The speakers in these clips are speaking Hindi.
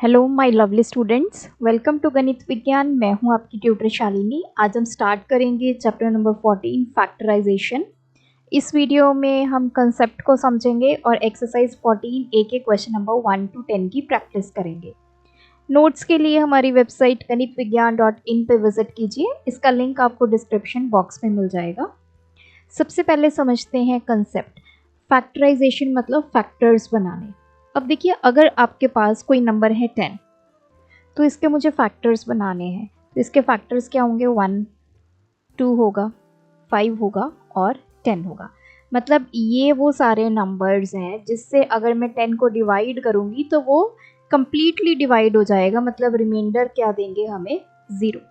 Hello my lovely students, welcome to Ganit Vigyan. मैं हूं आपकी ट्यूटर शालिनी। आज हम स्टार्ट करेंगे चैप्टर नंबर 14 फैक्टराइजेशन। इस वीडियो में हम कंसेप्ट को समझेंगे और एक्सरसाइज 14 ए के क्वेश्चन नंबर 1 to 10 की प्रैक्टिस करेंगे। नोट्स के लिए हमारी वेबसाइट ganitvigyan.in पे विजिट कीजिए। इसका लिंक आपको डिस्क्रिप्शन बॉक्स में मिल जाएगा। सबसे पहले समझते हैं कंसेप्ट। फैक्टराइजेशन मतलब फैक्टर्स बनाने। अब देखिए, अगर आपके पास कोई नंबर है 10, तो इसके मुझे फैक्टर्स बनाने हैं। तो इसके फैक्टर्स क्या होंगे? 1, 2 होगा, 5 होगा और 10 होगा। मतलब ये वो सारे नंबर्स हैं जिससे अगर मैं 10 को डिवाइड करूँगी तो वो कंप्लीटली डिवाइड हो जाएगा। मतलब रिमाइंडर क्या देंगे हमें? 0।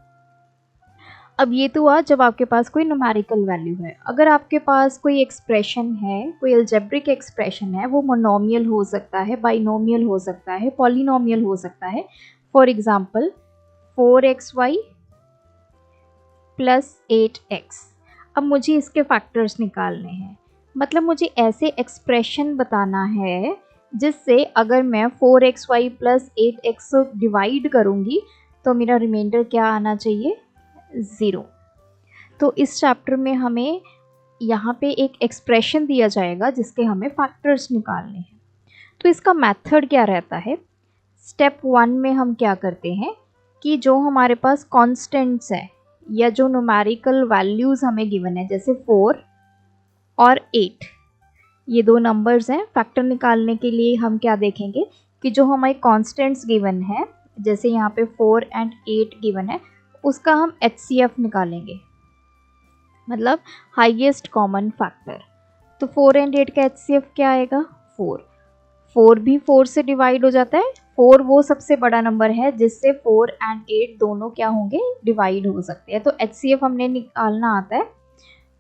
अब ये तो हुआ जब आपके पास कोई न्यूमेरिकल वैल्यू है। अगर आपके पास कोई एक्सप्रेशन है, कोई अलजेब्रिक एक्सप्रेशन है, वो मोनोमियल हो सकता है, बाइनोमियल हो सकता है, पॉलिनोमियल हो सकता है। For example 4xy plus 8x। अब मुझे इसके फैक्टर्स निकालने हैं। मतलब मुझे ऐसे एक्सप्रेशन बताना है जिससे अगर मैं 4xy प्लस 8x डिवाइड करूँगी तो मेरा रिमाइंडर क्या आना चाहिए? 0। तो इस चैप्टर में हमें यहाँ पे एक एक्सप्रेशन दिया जाएगा जिसके हमें फैक्टर्स निकालने हैं। तो इसका मेथड क्या रहता है? स्टेप 1 में हम क्या करते हैं कि जो हमारे पास कॉन्स्टेंट्स है या जो न्यूमेरिकल वैल्यूज़ हमें गिवन है, जैसे 4 और 8, ये दो नंबर्स हैं। फैक्टर निकालने के लिए हम क्या देखेंगे कि जो हमारे कॉन्स्टेंट्स गिवन है, जैसे यहाँ पे 4 और 8 गिवन है, उसका हम HCF निकालेंगे, मतलब हाईएस्ट कॉमन फैक्टर। तो 4 और 8 का HCF क्या आएगा? 4। 4 भी 4 से डिवाइड हो जाता है। 4 वो सबसे बड़ा नंबर है जिससे 4 और 8 दोनों क्या होंगे? डिवाइड हो सकते हैं। तो HCF हमने निकालना आता है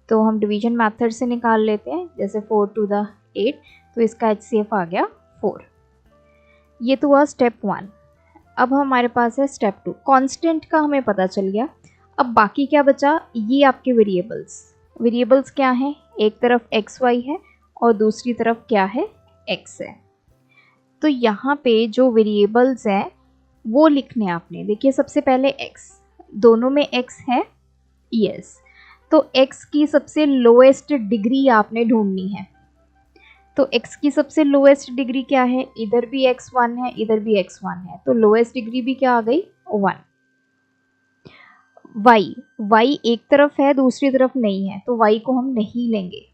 तो हम डिवीजन मेथड से निकाल लेते हैं। जैसे 4 to the 8, तो इसका HCF आ गया 4। ये तो हुआ स्टेप 1। अब हमारे पास है स्टेप 2। कांस्टेंट का हमें पता चल गया। अब बाकी क्या बचा? ये आपके वेरिएबल्स। वेरिएबल्स क्या हैं? एक तरफ XY है और दूसरी तरफ क्या है? X है। तो यहाँ पे जो वेरिएबल्स हैं वो लिखने आपने। देखिए, सबसे पहले X, दोनों में X है, यस। तो X की सबसे लोएस्ट डिग्री आपने ढूंढनी है। तो x की सबसे लोएस्ट डिग्री क्या है? इधर भी x1 है, इधर भी x1 है, तो लोएस्ट डिग्री भी क्या आ गई? 1। y एक तरफ है, दूसरी तरफ नहीं है, तो y को हम नहीं लेंगे।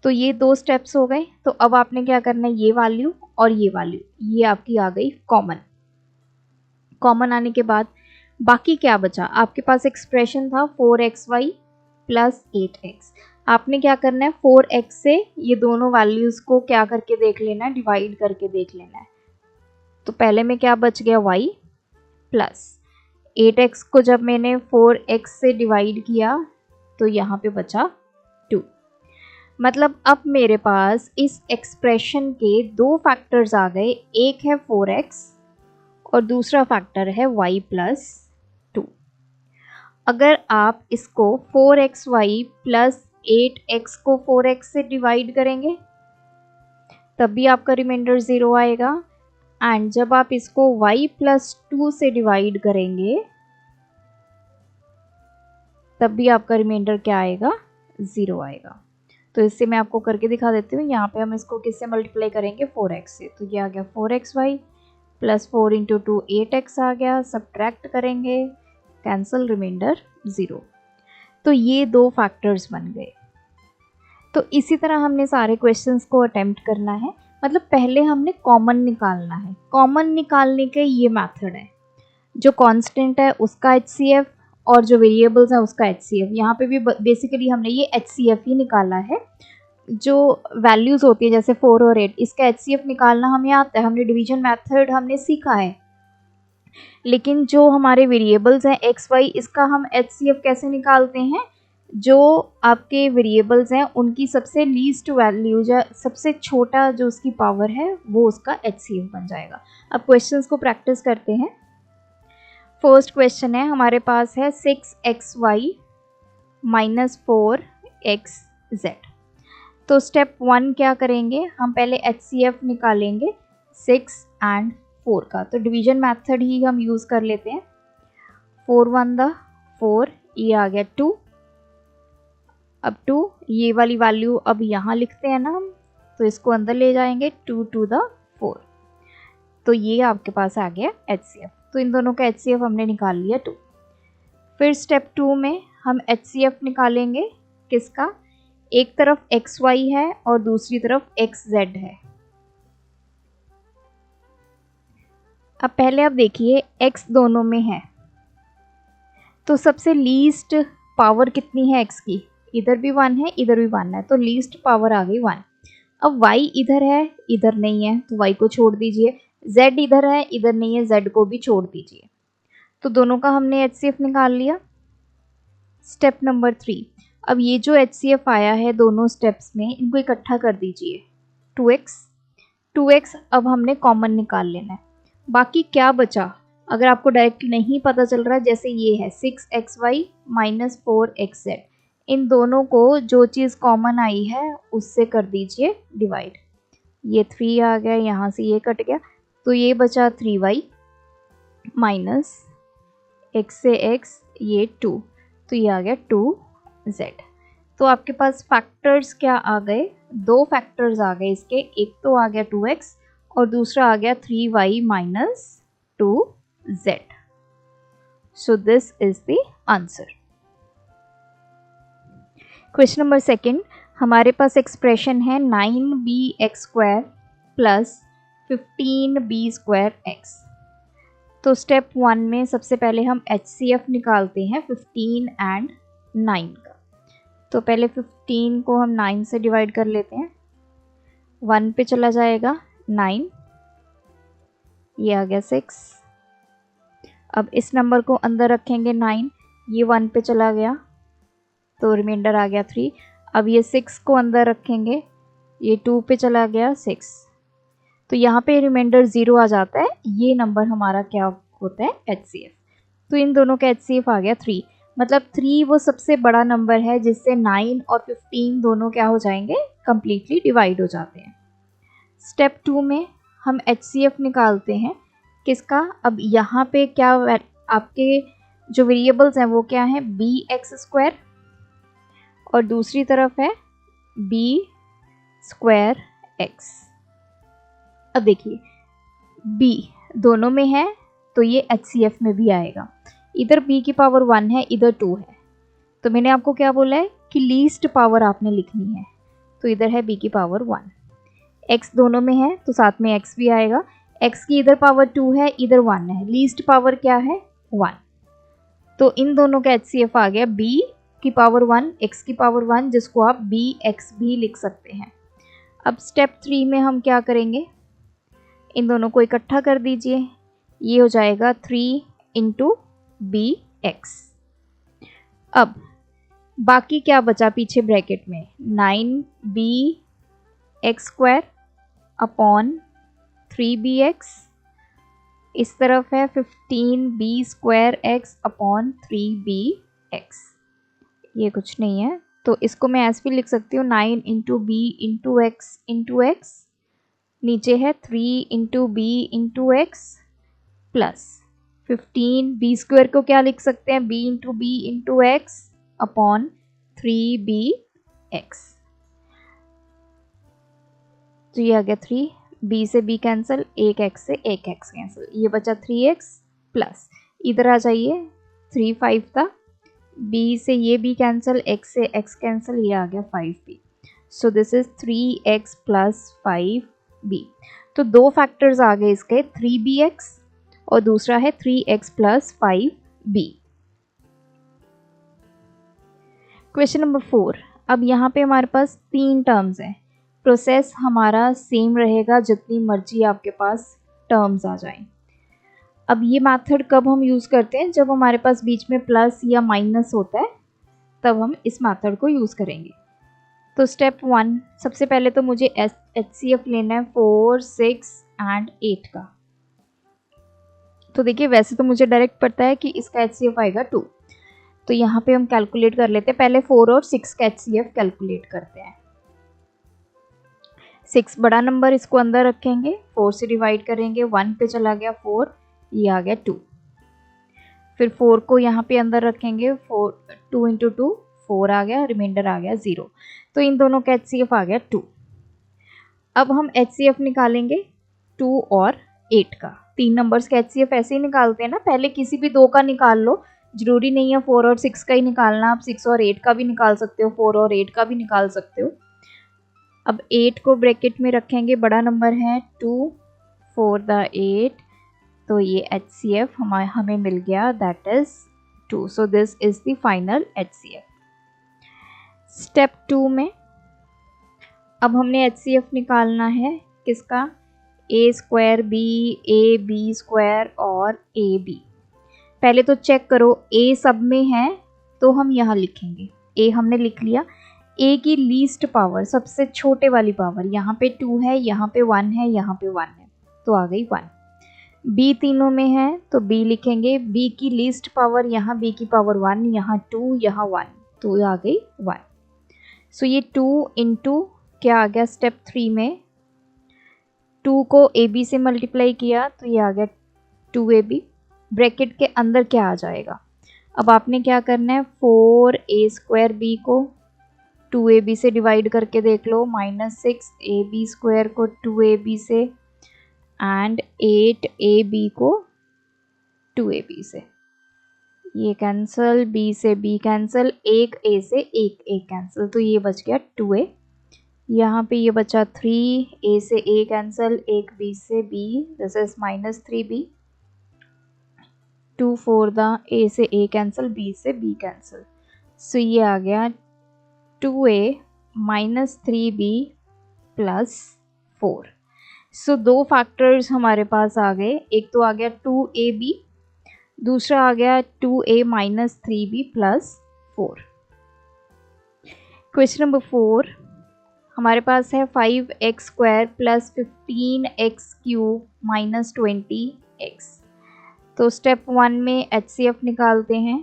तो ये दो स्टेप्स हो गए। तो अब आपने क्या करना है? ये वैल्यू और ये वैल्यू, ये आपकी आ गई कॉमन। कॉमन आने के बाद बाकी क्या बचा? आपके पास एक्सप्रेशन था 4xy प्लस 8x। आपने क्या करना है? 4x से ये दोनों वैल्यूज़ को क्या करके देख लेना है? डिवाइड करके देख लेना है। तो पहले में क्या बच गया? y प्लस 8x को जब मैंने 4x से डिवाइड किया तो यहाँ पे बचा 2। मतलब अब मेरे पास इस एक्सप्रेशन के दो फैक्टर्स आ गए। एक है 4x और दूसरा फैक्टर है y प्लस 2। अगर आप इसको 4xy प्लस 8x को 4x से डिवाइड करेंगे तब भी आपका रिमाइंडर 0 आएगा। एंड जब आप इसको y प्लस 2 से डिवाइड करेंगे तब भी आपका रिमाइंडर क्या आएगा? 0 आएगा। तो इससे मैं आपको करके दिखा देती हूँ। यहाँ पे हम इसको किससे मल्टीप्लाई करेंगे? 4x से। तो ये आ गया 4xy प्लस 4 इंटू 2 8x आ गया। सब्ट्रैक्ट करेंगे, कैंसिल, रिमाइंडर 0। तो ये दो फैक्टर्स बन गए। तो इसी तरह हमने सारे क्वेश्चंस को अटेम्प्ट करना है। मतलब पहले हमने कॉमन निकालना है। कॉमन निकालने का ये मेथड है। जो कांस्टेंट है उसका HCF और जो वेरिएबल्स है उसका HCF। यहाँ पे भी बेसिकली हमने ये HCF ही निकाला है। जो वैल्यूज़ होती है जैसे 4 और 8, इसका HCF निकालना हमें आता है। हमने डिवीजन मेथड हमने सीखा है। लेकिन जो हमारे वेरिएबल्स हैं XY, इसका हम HCF कैसे निकालते हैं? जो आपके वेरिएबल्स हैं उनकी सबसे लीस्ट वैल्यू, जो सबसे छोटा जो उसकी पावर है, वो उसका HCF बन जाएगा। अब क्वेश्चंस को प्रैक्टिस करते हैं। फर्स्ट क्वेश्चन है, हमारे पास है 6xy माइनस 4xz। तो स्टेप 1 क्या करेंगे? हम पहले HCF निकालेंगे 6 and 4 का, तो डिवीजन मेथड ही हम यूज़ कर लेते हैं। 4 1 द 4, ये आ गया 2। अब 2, ये वाली वैल्यू अब यहाँ लिखते हैं ना हम, तो इसको अंदर ले जाएंगे 2 2 द 4, तो ये आपके पास आ गया HCF। तो इन दोनों का HCF हमने निकाल लिया 2। फिर स्टेप 2 में हम HCF निकालेंगे किसका, एक तरफ XY है और दूसरी तरफ XZ है। अब पहले आप देखिए x दोनों में है, तो सबसे लीस्ट पावर कितनी है x की, इधर भी 1 है इधर भी 1 है, तो लीस्ट पावर आ गई 1। अब y इधर है इधर नहीं है, तो y को छोड़ दीजिए, z इधर है इधर नहीं है, z को भी छोड़ दीजिए। तो दोनों का हमने HCF निकाल लिया। स्टेप नंबर 3, अब ये जो HCF आया है दोनों स्टेप्स में, इनको इकट्ठा कर दीजिए 2x अब हमने कॉमन निकाल लेना है। बाकी क्या बचा, अगर आपको डायरेक्ट नहीं पता चल रहा, जैसे ये है 6xy माइनस 4xz, इन दोनों को जो चीज़ कॉमन आई है उससे कर दीजिए डिवाइड। ये 3 आ गया, यहाँ से ये कट गया, तो ये बचा 3y माइनस x से x ये 2, तो ये आ गया 2z। तो आपके पास फैक्टर्स क्या आ गए, 2 फैक्टर्स आ गए इसके, एक तो आ गया 2x और दूसरा आ गया 3y minus 2z। So this is the answer. Question number 2, हमारे पास एक्सप्रेशन है 9bx² प्लस 15b² x। तो स्टेप 1 में सबसे पहले हम HCF निकालते हैं 15 एंड 9 का। तो पहले 15 को हम 9 से डिवाइड कर लेते हैं, 1 पे चला जाएगा 9, ये आ गया 6। अब इस नंबर को अंदर रखेंगे 9, ये 1 पे चला गया, तो रिमाइंडर आ गया 3। अब ये 6 को अंदर रखेंगे, ये 2 पे चला गया 6, तो यहाँ पे रिमाइंडर 0 आ जाता है, ये नंबर हमारा क्या होता है HCF। तो इन दोनों का HCF आ गया 3, मतलब 3 वो सबसे बड़ा नंबर है जिससे 9 और 15 दोनों क्या हो जाएंगे, कंप्लीटली डिवाइड हो जाते हैं। स्टेप 2 में हम HCF निकालते हैं किसका, अब यहाँ पे क्या आपके जो वेरिएबल्स हैं वो क्या हैं, bx² और दूसरी तरफ है b² x। अब देखिए b दोनों में है तो ये HCF में भी आएगा, इधर b की पावर 1 है इधर 2 है, तो मैंने आपको क्या बोला है कि लीस्ट पावर आपने लिखनी है, तो इधर है b की पावर 1। x दोनों में है तो साथ में x भी आएगा, x की इधर पावर 2 है इधर 1 है, लीस्ट पावर क्या है 1, तो इन दोनों का HCF आ गया b की पावर 1 x की पावर 1, जिसको आप bx भी लिख सकते हैं। अब स्टेप 3 में हम क्या करेंगे, इन दोनों को इकट्ठा कर दीजिए, ये हो जाएगा 3 इंटू bx। अब बाकी क्या बचा पीछे ब्रैकेट में, 9bx² अपॉन 3bx, इस तरफ है 15b² x अपॉन 3bx, ये कुछ नहीं है, तो इसको मैं ऐसे भी लिख सकती हूँ 9 इंटू बी इंटू एक्स, नीचे है 3 into b into x plus 15b² को क्या लिख सकते हैं, b into b into x upon 3bx, तो ये आ गया 3, b से b कैंसिल, एक x से एक x कैंसिल, ये बचा 3x प्लस इधर आ जाइए 3 5 था, b से ये b कैंसिल, x से x कैंसिल, ये आ गया 5b। So this is 3x plus 5b। तो 2 फैक्टर्स आ गए इसके, 3bx और दूसरा है 3x plus 5b। Question number 4, अब यहाँ पे हमारे पास 3 टर्म्स हैं, प्रोसेस हमारा सेम रहेगा जितनी मर्जी आपके पास टर्म्स आ जाएं। अब ये मेथड कब हम यूज़ करते हैं, जब हमारे पास बीच में प्लस या माइनस होता है तब हम इस मेथड को यूज़ करेंगे। तो स्टेप 1, सबसे पहले तो मुझे HCF लेना है 4 6 एंड 8 का। तो देखिए वैसे तो मुझे डायरेक्ट पता है कि इसका HCF आएगा 2, तो यहाँ पे हम कैलकुलेट कर लेते हैं, पहले 4 और 6 का HCF कैलकुलेट करते हैं। 6 बड़ा नंबर, इसको अंदर रखेंगे, 4 से डिवाइड करेंगे, 1 पे चला गया 4, ये आ गया 2। फिर 4 को यहाँ पे अंदर रखेंगे, 2 इंटू 2 4 आ गया, रिमाइंडर आ गया 0। तो इन दोनों का HCF आ गया 2। अब हम HCF निकालेंगे 2 और 8 का। 3 नंबर्स का HCF ऐसे ही निकालते हैं ना, पहले किसी भी 2 का निकाल लो, जरूरी नहीं है 4 और 6 का ही निकालना, आप 6 और 8 का भी निकाल सकते हो, 4 और 8 का भी निकाल सकते हो। अब 8 को ब्रैकेट में रखेंगे, बड़ा नंबर है 2 4 द 8, तो ये HCF हमें मिल गया, that is 2। So this is the final HCF। Step 2 में अब हमने HCF निकालना है किसका, a square b, ab square और ab। पहले तो चेक करो a सब में है तो हम यहाँ लिखेंगे, a हमने लिख लिया। a की लीस्ट पावर, सबसे छोटे वाली पावर, यहाँ पे 2 है, यहाँ पे 1 है, यहाँ पे 1 है, तो आ गई 1। b तीनों में है तो b लिखेंगे, b की लीस्ट पावर, यहाँ b की पावर 1, यहाँ 2, यहाँ 1, तो आ गई 1। सो ये 2 इंटू क्या आ गया, स्टेप 3 में 2 को ab से मल्टीप्लाई किया तो ये आ गया 2ab। ब्रैकेट के अंदर क्या आ जाएगा, अब आपने क्या करना है, 4a स्क्वायर b को 2ab से डिवाइड करके देख लो, -6ab स्क्वायर को 2ab से, एंड 8ab को 2ab से, ये कैंसिल, b से b कैंसिल, एक a से एक a कैंसिल, तो ये बच गया 2a। यहाँ पे ये बचा 3, a से a कैंसिल, एक b से b, this is -3b, 2 4 the a से a कैंसिल, b से b कैंसिल, सो ये आ गया 2a -3b प्लस 4। सो 2 फैक्टर्स हमारे पास आ गए, एक तो आ गया 2ab, दूसरा आ गया 2a -3b plus 4। Question number 4 हमारे पास है 5x square plus 15x cube minus 20x। तो स्टेप 1 में HCF निकालते हैं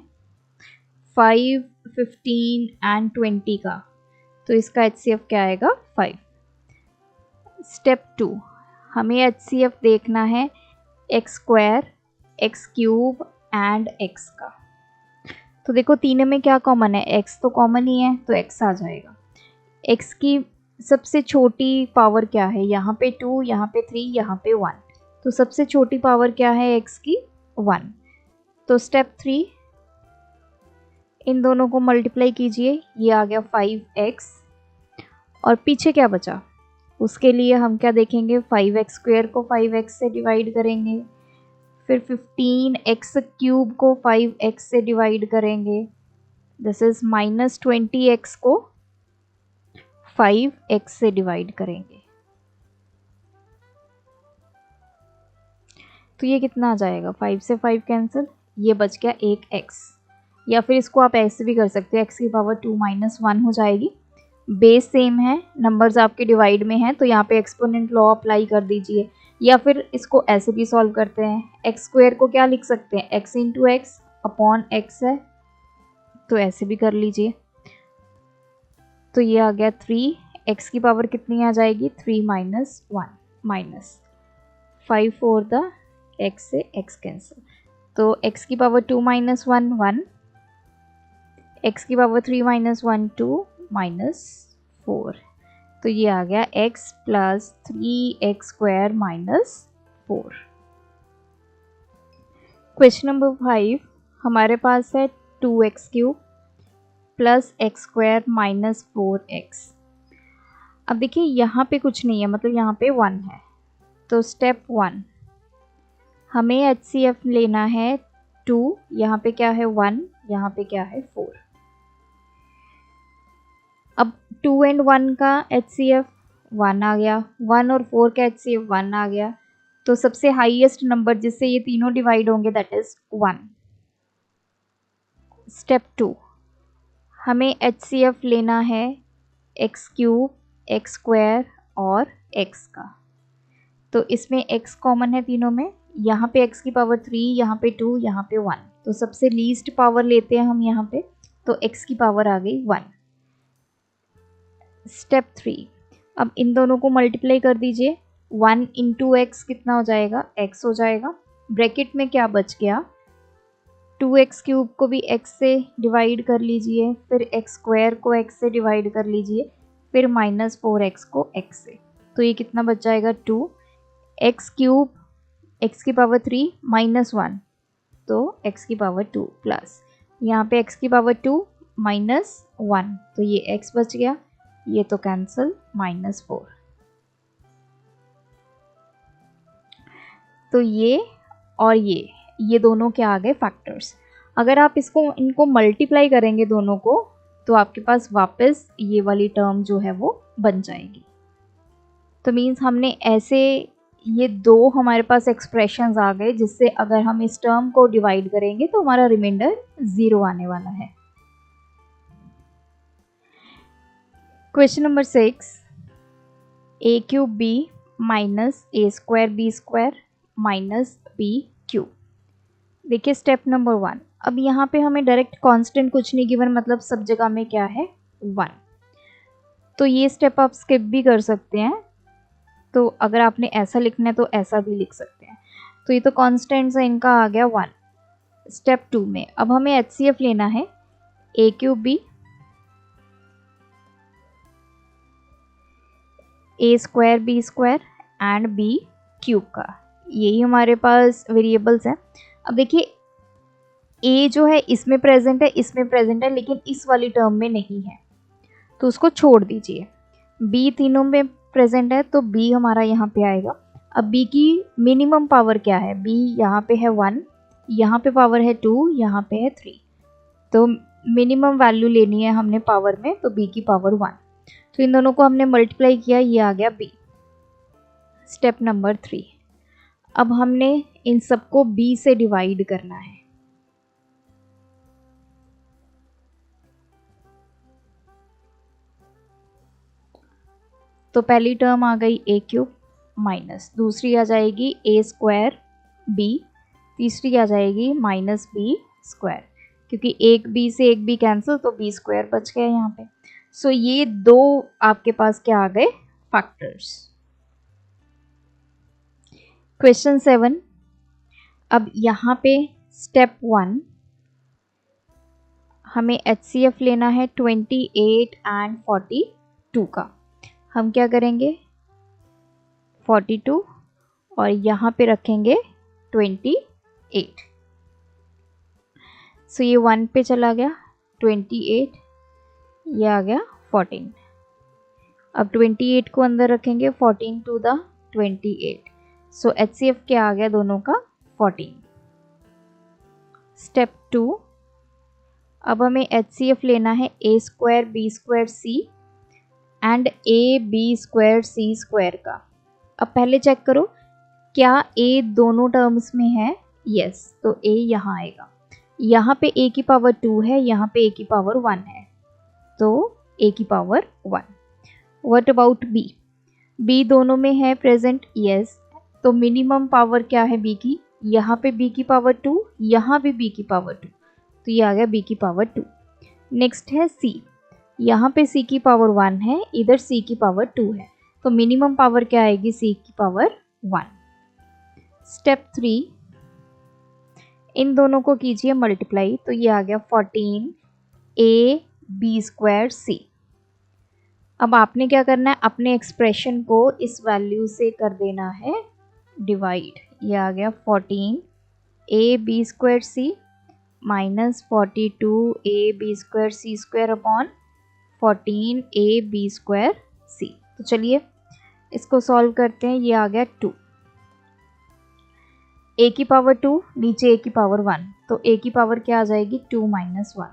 5, 15 एंड 20 का, तो इसका HCF क्या आएगा, 5। स्टेप 2 हमें HCF देखना है x square, x cube and x का। तो देखो तीनों में क्या कॉमन है, x तो कॉमन ही है तो x आ जाएगा। x की सबसे छोटी पावर क्या है, यहाँ पे 2, यहाँ पे 3, यहाँ पे 1, तो सबसे छोटी पावर क्या है x की, 1। तो स्टेप 3 इन दोनों को मल्टीप्लाई कीजिए, ये आ गया 5x, और पीछे क्या बचा, उसके लिए हम क्या देखेंगे, 5x स्क्वायर को 5x से डिवाइड करेंगे, फिर 15x क्यूब को 5x से डिवाइड करेंगे, दिस इज -20x को 5x से डिवाइड करेंगे, तो ये कितना आ जाएगा, 5 से 5 कैंसिल, ये बच गया 1x। या फिर इसको आप ऐसे भी कर सकते हो, x की पावर 2 - 1 हो जाएगी। बेस सेम है, नंबर्स आपके डिवाइड में हैं तो यहाँ पे एक्सपोनेंट लॉ अप्लाई कर दीजिए, या फिर इसको ऐसे भी सॉल्व करते हैं, एक्स स्क्वायर को क्या लिख सकते हैं, x into x upon x है, तो ऐसे भी कर लीजिए। तो ये आ गया 3, x की पावर कितनी आ जाएगी, 3 - 1 माइनस 5 4 द x से x कैंसिल, तो x की पावर 2 - 1 1, x की पावर 3 - 1 2 -4, तो ये आ गया x plus 3x square -4। Question number 5 हमारे पास है 2x cube plus x square -4x। अब देखिए यहाँ पे कुछ नहीं है, मतलब यहाँ पे 1 है, तो स्टेप 1 हमें HCF लेना है 2, यहाँ पे क्या है 1, यहाँ पे क्या है 4। अब 2 एंड 1 का HCF 1 आ गया, 1 और 4 का HCF 1 आ गया, तो सबसे हाईएस्ट नंबर जिससे ये तीनों डिवाइड होंगे दैट इज 1। स्टेप 2 हमें HCF लेना है x क्यूब, x स्क्वायर और x का, तो इसमें x कॉमन है तीनों में, यहाँ पे x की पावर 3, यहाँ पे 2, यहाँ पे 1, तो सबसे लीस्ट पावर लेते हैं हम यहाँ पे, तो x की पावर आ गई 1। स्टेप 3 अब इन दोनों को मल्टीप्लाई कर दीजिए, 1 इंटू एक्स कितना हो जाएगा, x हो जाएगा। ब्रैकेट में क्या बच गया, 2x क्यूब को भी x से डिवाइड कर लीजिए, फिर x स्क्वायर को x से डिवाइड कर लीजिए, फिर -4x को x से, तो ये कितना बच जाएगा 2, x क्यूब x की पावर 3 -1, तो x की पावर 2 प्लस यहाँ पे x की पावर 2 -1, तो ये x बच गया, ये तो कैंसिल, -4। तो ये और ये दोनों क्या आ गए, फैक्टर्स। अगर आप इनको मल्टीप्लाई करेंगे दोनों को, तो आपके पास वापस ये वाली टर्म जो है वो बन जाएगी। तो मीन्स हमने ऐसे ये दो हमारे पास एक्सप्रेशंस आ गए, जिससे अगर हम इस टर्म को डिवाइड करेंगे तो हमारा रिमाइंडर 0 आने वाला है। Question number 6, a cube b minus a square b square minus b cube. देखिए स्टेप नंबर 1, अब यहाँ पे हमें डायरेक्ट कांस्टेंट कुछ नहीं गिवन, मतलब सब जगह में क्या है 1, तो ये स्टेप आप स्किप भी कर सकते हैं। तो अगर आपने ऐसा लिखना है तो ऐसा भी लिख सकते हैं। तो ये तो कांस्टेंट्स है, इनका आ गया 1। स्टेप 2 में अब हमें एचसीएफ लेना है a cube b a square b square and b cube का, यही हमारे पास वेरिएबल्स हैं। अब देखिए a जो है इसमें प्रेजेंट है, इसमें प्रेजेंट है, लेकिन इस वाली टर्म में नहीं है, तो उसको छोड़ दीजिए। b तीनों में प्रेजेंट है, तो b हमारा यहाँ पे आएगा। अब b की मिनिमम पावर क्या है, b यहाँ पे है 1, यहाँ पे पावर है 2, यहाँ पे है 3, तो मिनिमम वैल्यू लेनी है हमने पावर में, तो b की पावर 1। तो इन दोनों को हमने मल्टीप्लाई किया, ये आ गया b। स्टेप नंबर 3, अब हमने इन सबको b से डिवाइड करना है। तो पहली टर्म आ गई a क्यूब माइनस, दूसरी आ जाएगी a स्क्वायर b, तीसरी आ जाएगी माइनस b स्क्वायर, क्योंकि एक b से एक b कैंसिल, तो b स्क्वायर बच गया यहाँ पे। सो ये दो आपके पास क्या आ गए, फैक्टर्स। क्वेश्चन 7, अब यहाँ पे स्टेप 1 हमें HCF लेना है 28 एंड 42 का। हम क्या करेंगे, 42 और यहाँ पे रखेंगे 28। सो ये 1 पे चला गया, 28, ये आ गया 14। अब 28 को अंदर रखेंगे, 14 टू द 28, सो HCF क्या आ गया दोनों का, 14। स्टेप 2, अब हमें HCF लेना है a square b square c and a b square c square का। अब पहले चेक करो क्या a दोनों टर्म्स में है, यस, तो a यहाँ आएगा। यहाँ पे a की पावर 2 है, यहाँ पे a की पावर 1 है, तो a की power 1। What about b, b दोनों में है प्रेजेंट, यस, तो मिनिमम पावर क्या है b की, यहाँ पे b की पावर 2, यहाँ भी b की पावर 2, तो ये आ गया b की पावर 2। नेक्स्ट है c, यहाँ पे c की पावर 1 है, इधर c की पावर 2 है, तो मिनिमम पावर क्या आएगी, c की पावर 1। स्टेप 3, इन दोनों को कीजिए मल्टीप्लाई, तो ये आ गया 14 a b स्क्वायर c। अब आपने क्या करना है, अपने एक्सप्रेशन को इस वैल्यू से कर देना है डिवाइड, ये आ गया 14 a b square c minus 42 a b square c square upon 14 a b square c। तो चलिए इसको सॉल्व करते हैं, ये आ गया 2, a की पावर 2, नीचे a की पावर 1, तो a की पावर क्या आ जाएगी, 2 माइनस 1,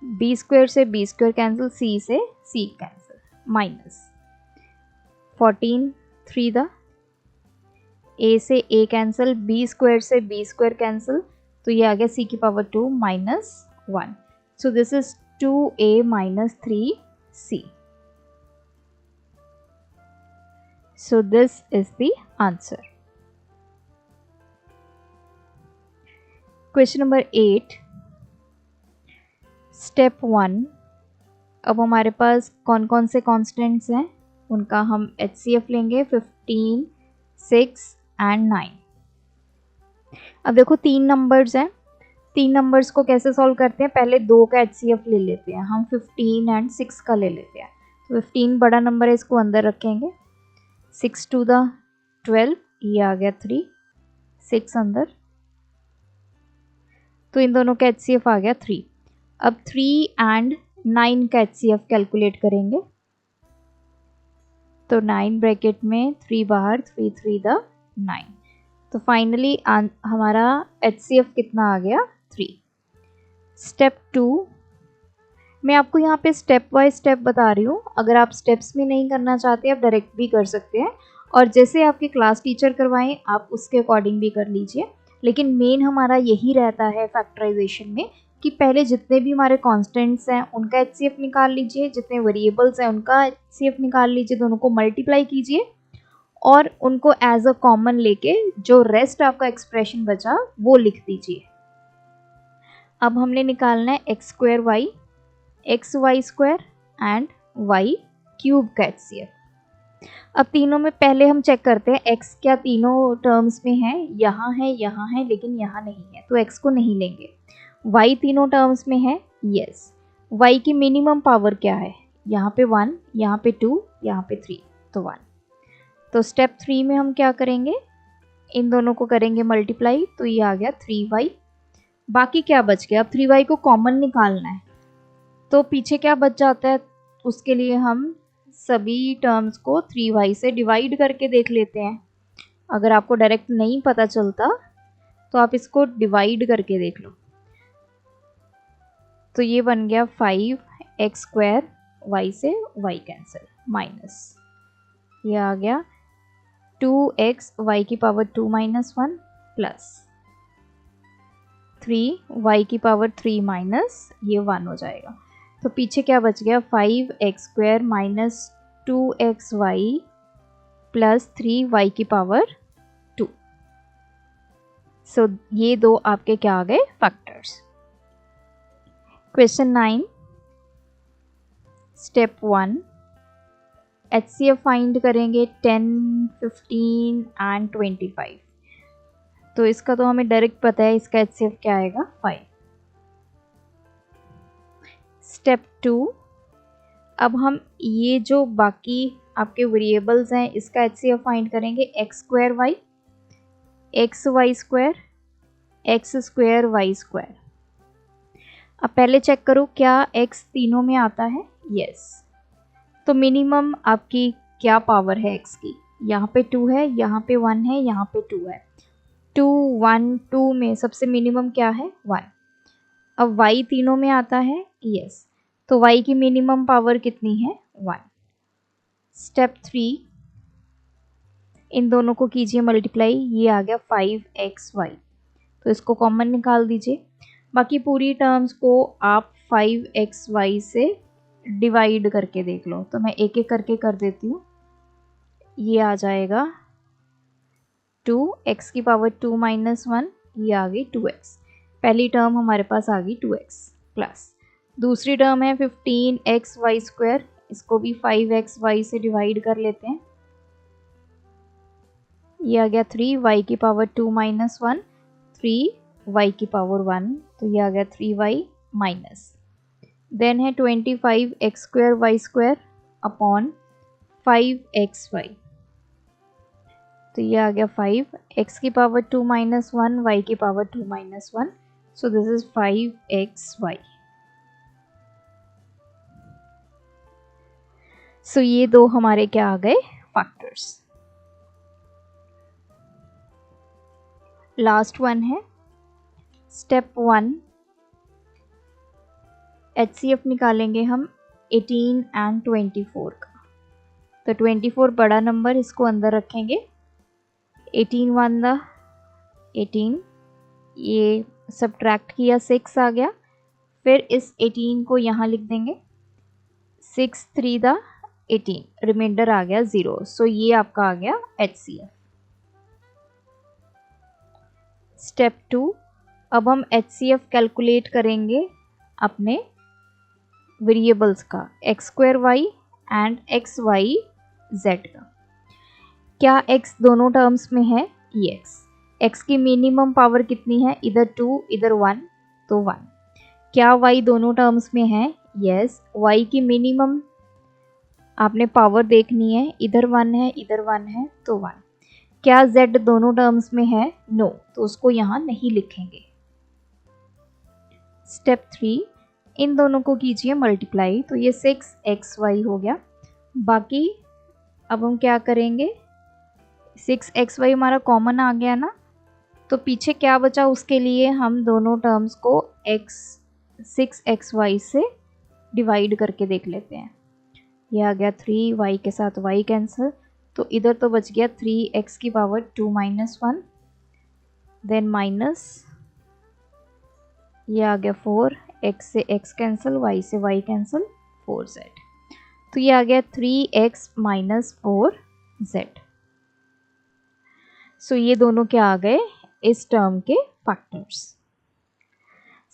b स्क्वायर से b स्क्वायर कैंसिल, c से c cancel, minus 14 3 the a से a कैंसिल, b स्क्वायर से b स्क्वायर कैंसिल, तो ये आ गया c की power 2 minus 1। So this is 2a minus 3c. So this is the answer. Question number 8. Step 1. अब हमारे पास कौन कौन से कॉन्स्टेंट्स हैं, उनका हम HCF लेंगे 15, 6 एंड 9। अब देखो 3 नंबर्स हैं, 3 नंबर्स को कैसे सॉल्व करते हैं, पहले 2 का HCF ले लेते हैं हम, 15 एंड 6 का ले लेते हैं। तो 15 बड़ा नंबर है, इसको अंदर रखेंगे, 6 टू द 12, ये आ गया 3, 6 अंदर, तो इन दोनों का HCF आ गया 3। अब 3 एंड 9 का HCF कैलकुलेट करेंगे, तो 9 ब्रैकेट में 3 बाहर, 3 3 द 9, तो फाइनली हमारा HCF कितना आ गया 3। स्टेप 2, मैं आपको यहाँ पे स्टेप बाय स्टेप बता रही हूँ, अगर आप स्टेप्स में नहीं करना चाहते आप डायरेक्ट भी कर सकते हैं, और जैसे आपकी क्लास टीचर करवाएं आप उसके अकॉर्डिंग भी कर लीजिए। लेकिन मेन हमारा यही रहता है फैक्टराइजेशन में कि पहले जितने भी हमारे कांस्टेंट्स हैं उनका HCF निकाल लीजिए, जितने वेरिएबल्स हैं उनका HCF निकाल लीजिए, दोनों को मल्टीप्लाई कीजिए और उनको एज अ कॉमन लेके जो रेस्ट आपका एक्सप्रेशन बचा वो लिख दीजिए। अब हमने निकालना है x square y, x y square and y cube का HCF। अब तीनों में पहले हम चेक करते हैं x क्या तीनों टर्म्स में है, यहाँ है लेकिन यहाँ नहीं है, तो x को नहीं लेंगे। y तीनों टर्म्स में है, यस। y की मिनिमम पावर क्या है, यहाँ पे 1, यहाँ पे 2, यहाँ पे 3, तो 1। तो स्टेप 3 में हम क्या करेंगे, इन दोनों को करेंगे मल्टीप्लाई, तो ये आ गया 3y। बाकी क्या बच गया, अब 3y को कॉमन निकालना है, तो पीछे क्या बच जाता है, उसके लिए हम सभी टर्म्स को 3y से डिवाइड करके देख लेते हैं। अगर आपको डायरेक्ट नहीं पता चलता तो आप इसको डिवाइड करके देख लो, तो ये बन गया 5x स्क्वायर, y से y कैंसिल, माइनस ये आ गया 2x y की पावर 2 माइनस 1 प्लस 3 y की पावर 3 माइनस ये 1 हो जाएगा। तो पीछे क्या बच गया, 5x square minus 2xy plus 3y की पावर 2। सो ये दो आपके क्या आ गए, factors. Question 9, step 1, HCF find करेंगे 10, 15 एंड 25। तो इसका तो हमें डायरेक्ट पता है, इसका HCF क्या आएगा, 5। स्टेप 2, अब हम ये जो बाकी आपके वेरिएबल्स हैं इसका HCF फाइंड करेंगे, x square y, x y square, x square y square. अब पहले चेक करो क्या x तीनों में आता है, यस। तो मिनिमम आपकी क्या पावर है x की, यहाँ पे 2 है, यहाँ पे 1 है, यहाँ पे 2 है, 2 1 2 में सबसे मिनिमम क्या है, 1। अब y तीनों में आता है, यस, तो y की मिनिमम पावर कितनी है, 1। स्टेप 3, इन दोनों को कीजिए मल्टीप्लाई, ये आ गया 5xy, तो इसको कॉमन निकाल दीजिए। बाकी पूरी टर्म्स को आप 5xy से डिवाइड करके देख लो, तो मैं एक एक करके कर देती हूँ। ये आ जाएगा 2x की पावर 2 माइनस 1, ये आ गई 2x। पहली टर्म हमारे पास आ गई 2x प्लस दूसरी टर्म है 15xy स्क्वायर, इसको भी 5xy से डिवाइड कर लेते हैं, ये आ गया 3y की पावर 2 माइनस 1, 3y की पावर 1, तो ये आ गया 3y माइनस, देन है 25x square y square upon 5xy, तो ये आ गया 5x की पावर 2 माइनस 1, y की power 2 minus 1, so this is 5xy। सो ये दो हमारे क्या आ गए, फैक्टर्स। लास्ट वन है स्टेप 1, HCF निकालेंगे हम 18 एंड 24 का। तो 24 बड़ा नंबर, इसको अंदर रखेंगे, 18 1 द 18, ये सब्ट्रैक्ट किया 6 आ गया, फिर इस 18 को यहाँ लिख देंगे, 6 3 द 18, रिमाइंडर आ गया 0, सो ये आपका आ गया HCF। स्टेप 2, अब हम HCF कैलकुलेट करेंगे अपने वेरिएबल्स का, x square y and x y z का। क्या x दोनों टर्म्स में है? यस। x की मिनिमम पावर कितनी है? इधर 2 इधर 1, तो 1। क्या y दोनों टर्म्स में है? यस। y की मिनिमम आपने पावर देखनी है, इधर 1 है इधर 1 है, तो 1। क्या z दोनों टर्म्स में है? नो, तो उसको यहाँ नहीं लिखेंगे। स्टेप 3, इन दोनों को कीजिए मल्टीप्लाई, तो ये 6xy हो गया। बाकी अब हम क्या करेंगे, 6xy हमारा कॉमन आ गया ना, तो पीछे क्या बचा उसके लिए हम दोनों टर्म्स को 6xy से डिवाइड करके देख लेते हैं। ये आ गया 3y के साथ y कैंसिल, तो इधर तो बच गया 3x की पावर 2 - 1, देन माइनस ये आ गया 4, x से x कैंसिल, y से y कैंसिल, 4z। तो ये आ गया 3x - 4z। सो ये दोनों क्या आ गए, इस टर्म के फैक्टर्स।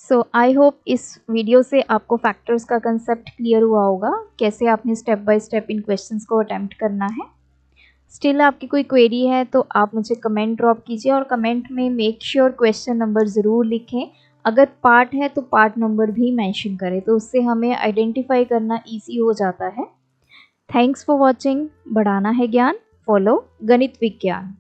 सो आई होप इस वीडियो से आपको फैक्टर्स का कंसेप्ट क्लियर हुआ होगा, कैसे आपने step by step in questions को अटेम्प्ट करना है। स्टिल आपकी कोई क्वेरी है तो आप मुझे कमेंट ड्रॉप कीजिए, और कमेंट में मेक श्योर क्वेश्चन नंबर ज़रूर लिखें। अगर पार्ट है तो पार्ट नंबर भी मेंशन करें, तो उससे हमें आइडेंटिफाई करना ईजी हो जाता है। Thanks for watching. बढ़ाना है ज्ञान, फॉलो गणित विज्ञान।